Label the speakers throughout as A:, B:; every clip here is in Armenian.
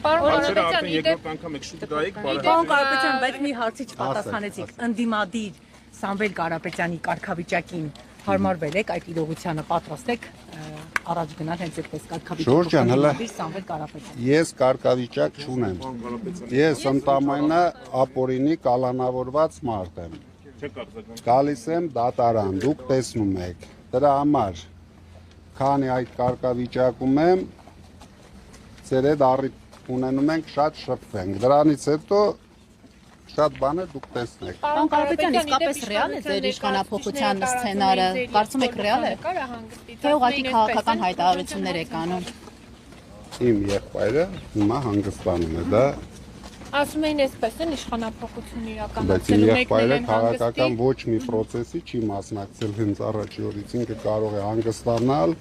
A: Պարոն Կարապետյան, բայց մի հարցի չպատասխանեցիք, ընդդիմադիր Սամվել Կարապետյանի կարգավիճակին հարմարվել եք այդ իրողությանը, պատրաստ եք առաջ գնալ հենց այդպես կարգավիճակ Սամվել Կարապետյան։
B: Ես կարգավիճակ չունեմ։ Ես ընդամենը ապօրինի կալանավորված մարդ եմ։ Գալիս եմ դատարան, դուք տեսնում եք։ Դրա համար, քանի այդ կարգավիճակում եմ, ձեր հետ առիթ ունենում ենք շատ շփվենք։ Դրանից հետո շատ բաներ դուք տեսնեք։
C: Պարոն Կարապետյան, իսկապես ռեալ է ձեր իշխանափոխության սցենարը, կարծում եք ռեալ է, թե ուղղակի քաղաքական հայտարարություններ եք անում։
B: Իմ եղբայրը հիմա հանգստանում է, դա։
D: Ասում էին այսպես են իշխանափոխություն իրականացնելու
B: Բայց իմ եղբայրը քաղաքական ոչ մի process-ի չի մասնակցել հենց առաջի օրից, ինքը կարող է հանգստանալ,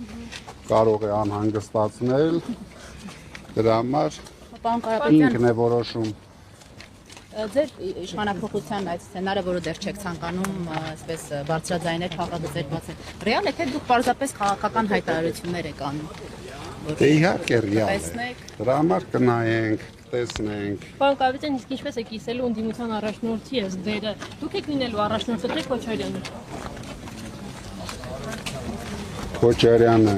B: կարող է անհանգստացնել, դրա համար ինքն է որոշում։
C: Ձեր իշխանափոխության այդ սցենարը, որը դեռ չեք ցանկանում, այսպես բարձրաձայնել քաղաքագծեր բացել, ռեալ է, թե դուք պարզապես քաղաքական հայտարարություններ եք անում։
B: Դե իհարկե ռեալ է։ Դրա համար կնայենք, տեսնենք։
D: Պարոն Կարապետյան, իսկ ինչպես է կիսելու ընդդիմության առաջնորդի ես դերը։ Դուք եք լինելու առաջնորդը, թե Քոչարյանը։
B: Քոչարյանը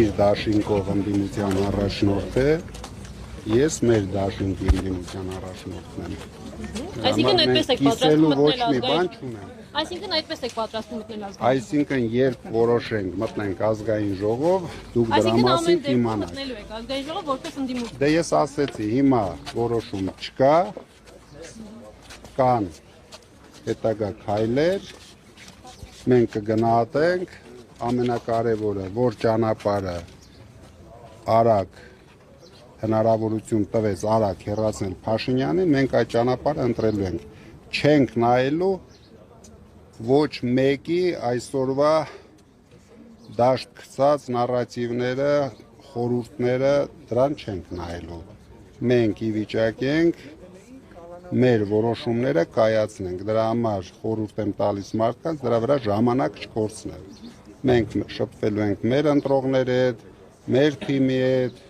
B: իր դաշինքով ընդդիմության առաջնորդ է, ես մեր դաշինքի ընդդիմության առաջնորդն եմ։
D: Այսինքն այդպես եք պատրաստվում մտնել
B: ազգային։
D: Այսինքն այդպես եք պատրաստվում մտնել ազգային։
B: Այսինքն երբ որոշենք մտնենք ազգային ժողով, դուք դրա մասին կիմանաք։
D: Մտնելու եք ազգային ժողով որպես ընդդիմություն։
B: Դե ես ասեցի, հիմա որոշում չկա, կան հետագա քայլեր, մենք կգնահատենք, ամենակարևորը, որ ճանապարհը արագ հնարավորություն տվեց արագ հեռացնել Փաշինյանին, մենք այդ ճանապարհը ընտրելու ենք։ Չենք նայելու ոչ մեկի այսօրվա դաշտ գցած նարատիվները, խորհուրդները, դրան չենք նայելու։ Մենք ի վիճակի ենք մեր որոշումները կայացնենք։ Դրա համար խորհուրդ եմ տալիս մարդկանց, դրա վրա ժամանակ չկորցնել։ Մենք շփվելու ենք մեր ընտրողների հետ, մեր թիմի հետ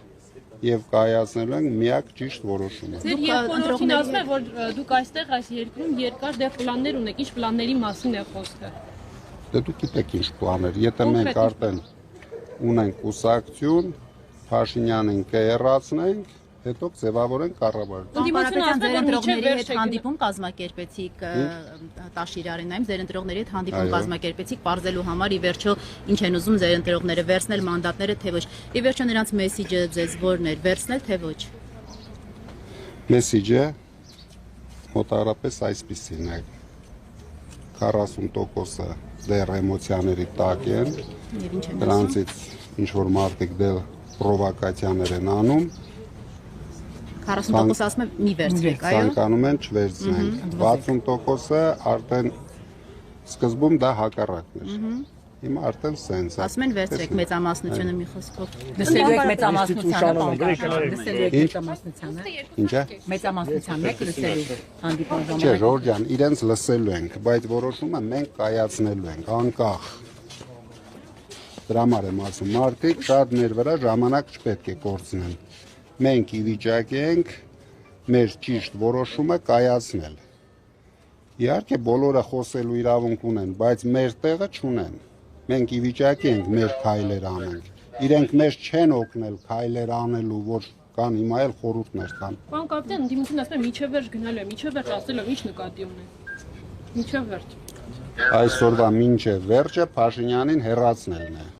B: եւ կայացնելու ենք միակ ճիշտ որոշումը։
D: Ձեր երկրորդին ասում է, որ դուք այստեղ այս երկրում երկար դեռ պլաններ ունեք, ինչ պլանների մասին է խոսքը։
B: Դե դուք գիտեք ինչ պլաններ, եթե մենք արդեն ունենք կուսակցություն, Փաշինյանին կհեռացնենք, հետո կձևավորենք կառավարություն։
C: Կարապետյան, ձեր ընտրողների հետ հանդիպում կազմակերպեցիք Տաշիրարենայում, ձեր ընտրողների հետ հանդիպում կազմակերպեցիք պարզելու համար ի վերջո ինչ են ուզում ձեր ընտրողները վերցնել մանդատները, թե ոչ։ Ի վերջո նրանց մեսիջը ձեզ որն էր, վերցնել թե ոչ։
B: Մեսիջը մոտավորապես այսպիսին է. 40%-ը դեռ էմոցիաների տակ են, դրանցից ինչ որ մարդիկ դեռ պրովոկացիաներ են անում։
C: 40% ասում եմ մի վերցրեք, այո։
B: Ցանկանում են չվերցնենք։ 60%-ը արդեն սկզբում դա հակառակն էր։ Հիմա արդեն սենց է։
C: Ասում են վերցրեք մեծամասնությունը մի խոսքով։
A: Լսելու եք մեծամասնությանը, լսելու եք մեծամասնությանը։
B: Ինչ է։
A: Մեծամասնությանն եք լսելու հանդիպման ժամանակ։
B: Չէ, Ժորժ ջան, իրենց լսելու ենք, բայց որոշումը մենք կայացնելու ենք, անկախ։ Դրա համար եմ ասում, մարդիկ շատ մեր վրա ժամանակ չպետք է կորցնեն։ Մենք ի վիճակի ենք մեր ճիշտ որոշումը կայացնել։ Իհարկե բոլորը խոսելու իրավունք ունեն, բայց մեր տեղը չունեն։ Մենք ի վիճակի ենք մեր քայլեր անենք։ Իրենք մեզ չեն օգնել քայլեր անելու, որ կան հիմա էլ խորհուրդներ կան։
D: Պարոն Կարապետյան, ընդդիմությունը ասում է միջև վերջ գնալու է, միջև վերջ ասելով ինչ նկատի ունեն։ Միջև վերջ։
B: Այսօրվա մինչև վերջը Փաշինյանին հեռացնելն է։